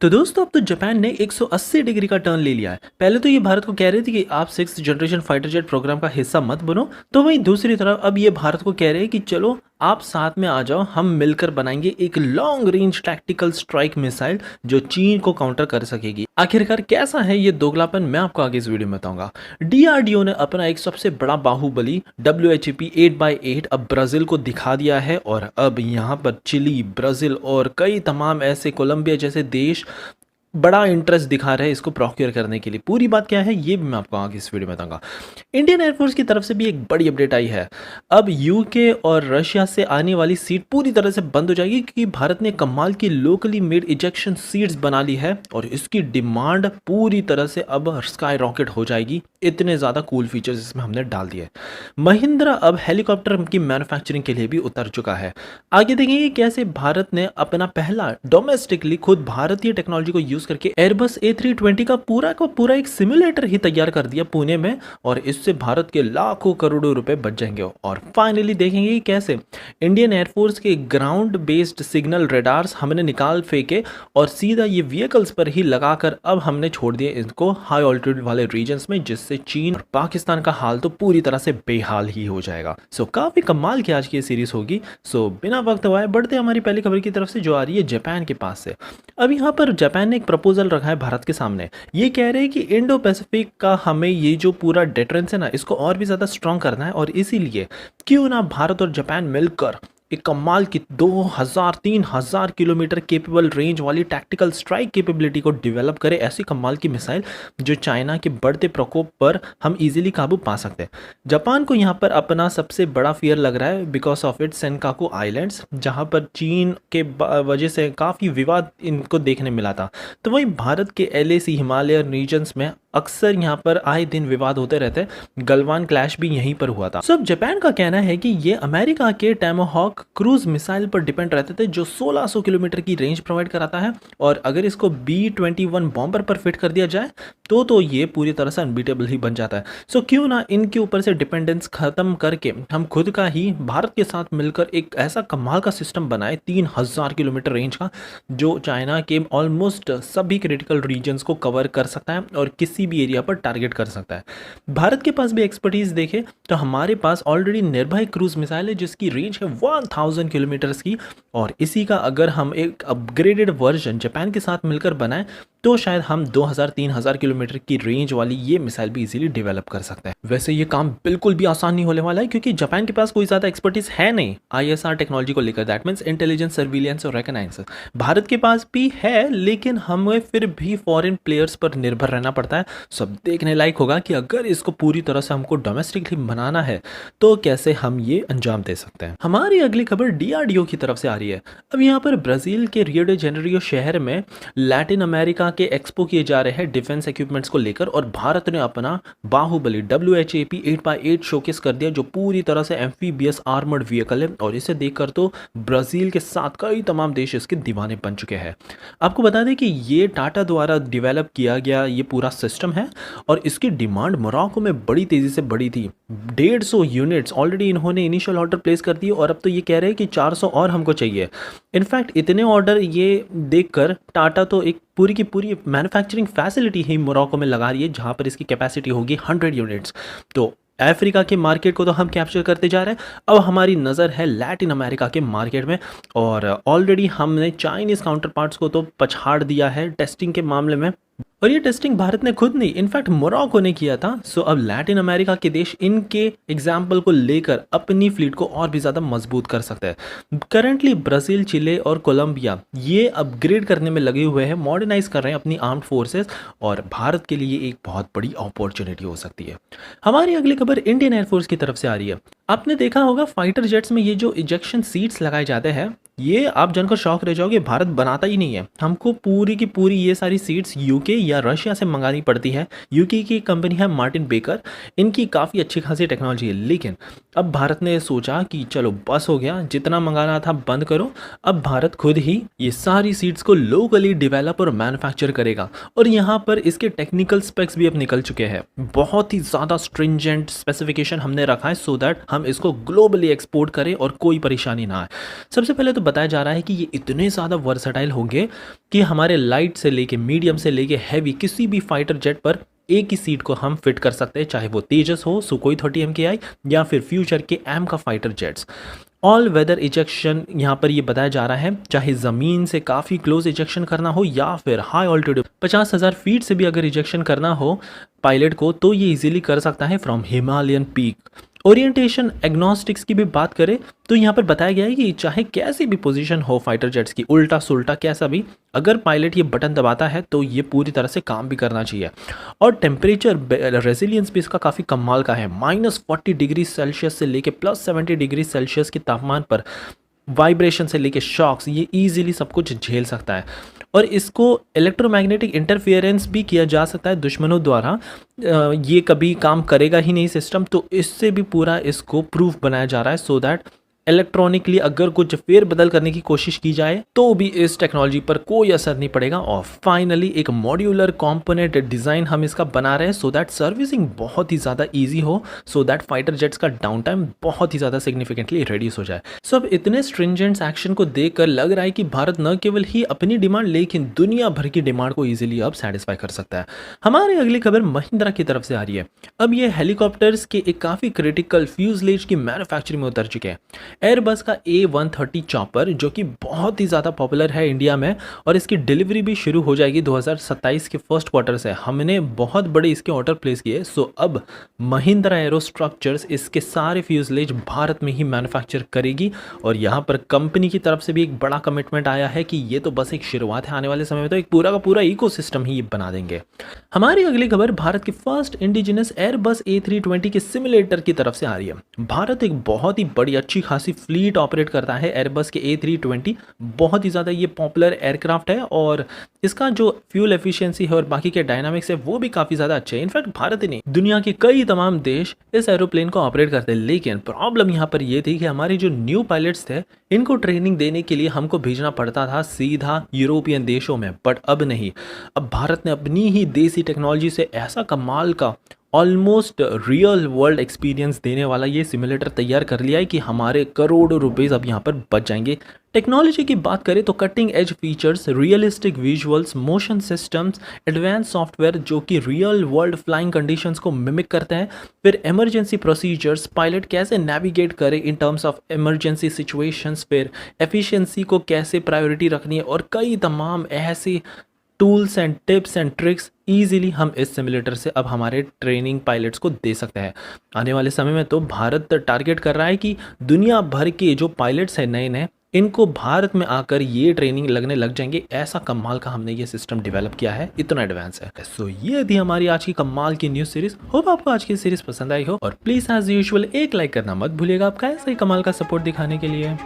तो दोस्तों अब तो जापान ने 180 डिग्री का टर्न ले लिया है। पहले तो ये भारत को कह रही थी कि आप 6th generation fighter jet programme का हिस्सा मत बनो, तो वहीं दूसरी तरफ अब ये भारत को कह रहे हैं कि चलो आप साथ में आ जाओ, हम मिलकर बनाएंगे एक long range tactical strike missile जो चीन को काउंटर कर सकेगी। आखिरकार कैसा है ये दोगलापन, मैं आपको आगे इस वीडियो में बताऊंगा। डीआरडीओ ने अपना एक सबसे बड़ा बाहुबली WHAP 8x8 अब ब्राजील को दिखा दिया है और अब यहाँ पर चिली, ब्राजील और कई तमाम ऐसे कोलंबिया जैसे देश बड़ा इंटरेस्ट दिखा रहे हैं इसको प्रोक्योर करने के लिए। पूरी बात क्या है ये भी मैं आपको आगे इस वीडियो में बताऊंगा। इंडियन एयरफोर्स की तरफ से भी एक बड़ी अपडेट आई है। अब यूके और रशिया से आने वाली सीट पूरी तरह से बंद हो जाएगी क्योंकि भारत ने कमाल की लोकली मेड इजेक्शन सीट्स बना ली है और इसकी डिमांड पूरी तरह से अब स्काई रॉकेट हो जाएगी। इतने ज़्यादा कूल फीचर्स इसमें हमने डाल दिए। महिंद्रा अब हेलीकॉप्टर की मैन्युफैक्चरिंग के लिए भी उतर चुका है। आगे देखेंगे कैसे भारत ने अपना पहला डोमेस्टिकली खुद भारतीय टेक्नोलॉजी को यूज करके एयरबस A320 का पूरा एक सिमुलेटर ही तैयार कर दिया पुणे में और इससे भारत के लाखों करोड़ों रुपए बच जाएंगे। और फाइनली देखेंगे कि कैसे इंडियन एयरफोर्स के ग्राउंड बेस्ड सिग्नल रेडार्स हमने निकाल फेंके और सीधा ये व्हीकल्स पर ही लगाकर अब हमने छोड़ दिए इनको हाई ऑल्टीट्यूड वाले रीजन्स में, जिससे चीन और पाकिस्तान का हाल तो पूरी तरह से बेहाल ही हो जाएगा। सो काफी कमाल की आज की सीरीज होगी। सो बिना वक्त हुआ बढ़ते हमारी पहली खबर की तरफ से जो आ रही है जापान के पास से। अब यहाँ पर जापान ने एक प्रपोजल रखा है भारत के सामने। ये कह रहे हैं कि इंडो पैसिफिक का हमें ये जो पूरा डिफरेंस है ना, इसको और भी ज़्यादा स्ट्रॉन्ग करना है और इसीलिए क्यों ना भारत और जापान मिलकर एक कमाल की 2000-3000 किलोमीटर केपेबल रेंज वाली टैक्टिकल स्ट्राइक कैपेबिलिटी को डेवलप करे। ऐसी कमाल की मिसाइल जो चाइना के बढ़ते प्रकोप पर हम इजीली काबू पा सकते हैं। जापान को यहाँ पर अपना सबसे बड़ा फियर लग रहा है because of it Senkaku islands, जहाँ पर चीन के वजह से काफ़ी विवाद इनको देखने मिला था। तो वहीं भारत के LAC हिमालय रीजन्स में अक्सर यहाँ पर आए दिन विवाद होते रहते। गलवान क्लैश भी यहीं पर हुआ था। सो जापान का कहना है कि ये अमेरिका के टैमोहॉक क्रूज मिसाइल पर डिपेंड रहते थे जो 1600 किलोमीटर की रेंज प्रोवाइड कराता है और अगर इसको B-21 बॉम्बर पर फिट कर दिया जाए तो ये पूरी तरह से अनबीटेबल ही बन जाता है। सो क्यों ना इनके ऊपर से डिपेंडेंस खत्म करके हम खुद का ही भारत के साथ मिलकर एक ऐसा कमाल का सिस्टम बनाए 3000 किलोमीटर रेंज का जो चाइना के ऑलमोस्ट सभी क्रिटिकल रीजन्स को कवर कर सकता है और किसी भी एरिया पर टारगेट कर सकता है। भारत के पास भी एक्सपर्टीज देखे तो हमारे पास ऑलरेडी निर्भय क्रूज मिसाइल है जिसकी रेंज है 1000 किलोमीटर्स की और इसी का अगर हम एक अपग्रेडेड वर्जन जापान के साथ मिलकर बनाएं तो शायद हम 2000-3000 किलोमीटर की रेंज वाली ये मिसाइल भी इजीली डेवलप कर सकते हैं। वैसे ये काम बिल्कुल भी आसान नहीं होने वाला है क्योंकि जापान के पास कोई ज़्यादा एक्सपर्टीज है नहीं ISR टेक्नोलॉजी को लेकर, दैट मीन्स इंटेलिजेंस, सर्विलियंस और रिकॉग्नाइजेंस। भारत के पास भी है लेकिन हमें फिर भी फॉरेन प्लेयर्स पर निर्भर रहना पड़ता है। सब देखने लायक होगा कि अगर इसको पूरी तरह से हमको डोमेस्टिकली बनाना है तो कैसे हम ये अंजाम दे सकते हैं। हमारी अगली खबर DRDO की तरफ से आ रही है। अब यहाँ पर ब्राजील के रियो डे जेनेरियो शहर में लैटिन अमेरिका के एक्सपो किए जा रहे हैं डिफेंस इक्विपमेंट्स को लेकर और भारत ने अपना बाहुबली WHAP 8x8 शोकेस कर दिया जो पूरी तरह से एम्फीबियस आर्मर्ड व्हीकल है और इसे देखकर तो ब्राजील के साथ कई तमाम देश इसके दीवाने बन चुके हैं। आपको बता दें कि ये टाटा द्वारा डेवलप किया गया ये पूरा सिस्टम है और इसकी डिमांड मोरक्को में बड़ी तेजी से बढ़ी थी। 150 यूनिट्स ऑलरेडी इन्होंने इनिशियल ऑर्डर प्लेस कर दिए और अब तो ये कह रहे हैं कि 400 और हमको चाहिए। इनफैक्ट इतने ऑर्डर ये देखकर टाटा तो एक पूरी की पूरी मैन्युफैक्चरिंग फैसिलिटी ही मोरक्को में लगा रही है जहां पर इसकी कैपेसिटी होगी 100 यूनिट्स। तो अफ्रीका के मार्केट को तो हम कैप्चर करते जा रहे हैं, अब हमारी नज़र है लैटिन अमेरिका के मार्केट में और ऑलरेडी हमने चाइनीज़ काउंटर पार्ट्स को तो पछाड़ दिया है टेस्टिंग के मामले में और ये टेस्टिंग भारत ने खुद नहीं इनफैक्ट मोरक्को ने किया था। सो अब लैटिन अमेरिका के देश इनके एग्जाम्पल को लेकर अपनी फ्लीट को और भी ज़्यादा मजबूत कर सकते हैं। करंटली ब्राज़ील, चिले और कोलंबिया ये अपग्रेड करने में लगे हुए हैं, मॉडर्नाइज कर रहे हैं अपनी आर्म्ड फोर्सेस और भारत के लिए एक बहुत बड़ी अपॉर्चुनिटी हो सकती है। हमारी अगली खबर इंडियन एयरफोर्स की तरफ से आ रही है। आपने देखा होगा फाइटर जेट्स में ये जो इजेक्शन सीट्स लगाए जाते हैं ये आप जानकर शौक रह जाओगे, भारत बनाता ही नहीं है। हमको पूरी की पूरी ये सारी सीट्स UK यूके या रशिया से मंगानी पड़ती है। यूके की कंपनी है मार्टिन बेकर, इनकी काफ़ी अच्छी खासी टेक्नोलॉजी है। लेकिन अब भारत ने सोचा कि चलो बस हो गया, जितना मंगाना था बंद करो। अब भारत खुद ही ये सारी सीड्स को लोकली डेवलप और मैन्युफैक्चर करेगा। और यहाँ पर इसके टेक्निकल स्पेक्स भी अब निकल चुके हैं। बहुत ही ज़्यादा स्ट्रिंजेंट स्पेसिफिकेशन हमने रखा है सो दैट हम इसको ग्लोबली एक्सपोर्ट करें और कोई परेशानी ना आए। सबसे पहले तो बताया जा रहा है कि ये इतने ज़्यादा वर्सेटाइल होंगे कि हमारे लाइट से लेके मीडियम से लेके हैवी किसी भी फाइटर जेट पर एक ही सीट को हम फिट कर सकते हैं, चाहे वो तेजस हो, सुकोई 30 MKI या फिर फ्यूचर के एम का fighter jets. All weather ejection यहाँ पर ये बताया जा रहा है, चाहे ज़मीन से काफ़ी क्लोज इजेक्शन करना हो या फिर हाई ऑल्टीट्यूड 50,000 फीट से भी अगर इजेक्शन करना हो पायलट को, तो ये इजीली कर सकता है from Himalayan peak. Orientation agnostics की भी बात करें तो यहाँ पर बताया गया है कि चाहे कैसी भी पोजीशन हो फाइटर जेट्स की, उल्टा सुल्टा कैसा भी, अगर पायलट ये बटन दबाता है तो ये पूरी तरह से काम भी करना चाहिए। और टेम्परेचर रेजिलियंस भी इसका काफ़ी कमाल का है। -40 डिग्री सेल्सियस से लेके +70 डिग्री सेल्सियस के तापमान पर वाइब्रेशन से लेके शॉक्स ये इजीली सब कुछ झेल सकता है। और इसको इलेक्ट्रोमैग्नेटिक इंटरफेरेंस भी किया जा सकता है दुश्मनों द्वारा, ये कभी काम करेगा ही नहीं सिस्टम, तो इससे भी पूरा इसको प्रूफ बनाया जा रहा है सो दैट इलेक्ट्रॉनिकली अगर कुछ फेर बदल करने की कोशिश की जाए तो भी इस टेक्नोलॉजी पर कोई असर नहीं पड़ेगा। और फाइनली एक मॉड्यूलर कंपोनेंट डिज़ाइन हम इसका बना रहे हैं सो दैट सर्विसिंग बहुत ही ज़्यादा इजी हो, सो दैट फाइटर जेट्स का डाउन टाइम बहुत ही ज़्यादा सिग्निफिकेंटली रिड्यूस हो जाए। सो अब इतने स्ट्रिंजेंट एक्शन को देखकर लग रहा है कि भारत न केवल ही अपनी डिमांड लेकिन दुनिया भर की डिमांड को ईजिली अब सेटिस्फाई कर सकता है। हमारी अगली खबर महिंद्रा की तरफ से आ रही है। अब ये हेलीकॉप्टर्स के एक काफ़ी क्रिटिकल फ्यूजलेज की मैन्युफैक्चरिंग में उतर चुके हैं। एयरबस का A130 चॉपर जो कि बहुत ही ज़्यादा पॉपुलर है इंडिया में, और इसकी डिलीवरी भी शुरू हो जाएगी 2027 के फर्स्ट क्वार्टर से। हमने बहुत बड़े इसके ऑर्डर प्लेस किए। सो अब महिंद्रा एरो स्ट्रक्चर्स इसके सारे फ्यूजलेज भारत में ही मैन्युफैक्चर करेगी। और यहाँ पर कंपनी की तरफ से भी एक बड़ा कमिटमेंट आया है कि ये तो बस एक शुरुआत है, आने वाले समय में तो एक पूरा का पूरा इकोसिस्टम ही ये बना देंगे। हमारी अगली खबर भारत के फर्स्ट इंडिजिनस एयरबस A320 के सिमुलेटर की तरफ से आ रही है। भारत एक बहुत ही बड़ी अच्छी खासी फ्लीट ऑपरेट करता है एयरबस के A320। बहुत ही ज़्यादा ये पॉपुलर एयरक्राफ्ट है और इसका जो फ्यूल एफिशिएंसी है और बाकी के डायनामिक्स है वो भी काफ़ी ज़्यादा अच्छे हैं। इनफैक्ट भारत ही नहीं, दुनिया के कई तमाम देश इस एरोप्लेन को ऑपरेट करते हैं। लेकिन प्रॉब्लम यहाँ पर ये थी कि हमारे जो न्यू पायलट्स थे इनको ट्रेनिंग देने के लिए हमको भेजना पड़ता था सीधा यूरोपियन देशों में, बट अब नहीं। अब भारत ने अपनी ही देसी टेक्नोलॉजी से ऐसा कमाल का ऑलमोस्ट रियल वर्ल्ड एक्सपीरियंस देने वाला ये सिमुलेटर तैयार कर लिया है कि हमारे करोड़ों रुपए अब यहाँ पर बच जाएंगे। टेक्नोलॉजी की बात करें तो cutting edge features, realistic visuals, motion systems, advance software जो कि रियल वर्ल्ड फ्लाइंग कंडीशंस को मिमिक करते हैं, फिर इमरजेंसी प्रोसीजर्स, पायलट कैसे नेविगेट करे in terms of emergency situations, फिर एफिशिएंसी को कैसे प्रायोरिटी रखनी है, और कई तमाम ऐसे tools and tips and tricks easily हम इस सिमुलेटर से अब हमारे ट्रेनिंग पायलट्स को दे सकते हैं। आने वाले समय में तो भारत टारगेट कर रहा है कि दुनिया भर के जो पायलट्स हैं नए नए, इनको भारत में आकर ये ट्रेनिंग लगने लग जाएंगे। ऐसा कमाल का हमने ये सिस्टम डेवलप किया है, इतना एडवांस है। सो ये थी हमारी आज की कमाल की न्यूज़ सीरीज। होप आपको आज की सीरीज पसंद आई हो, और प्लीज़ एज यूजुअल एक लाइक करना मत भूलिएगा आपका ऐसा ही कमाल का सपोर्ट दिखाने के लिए।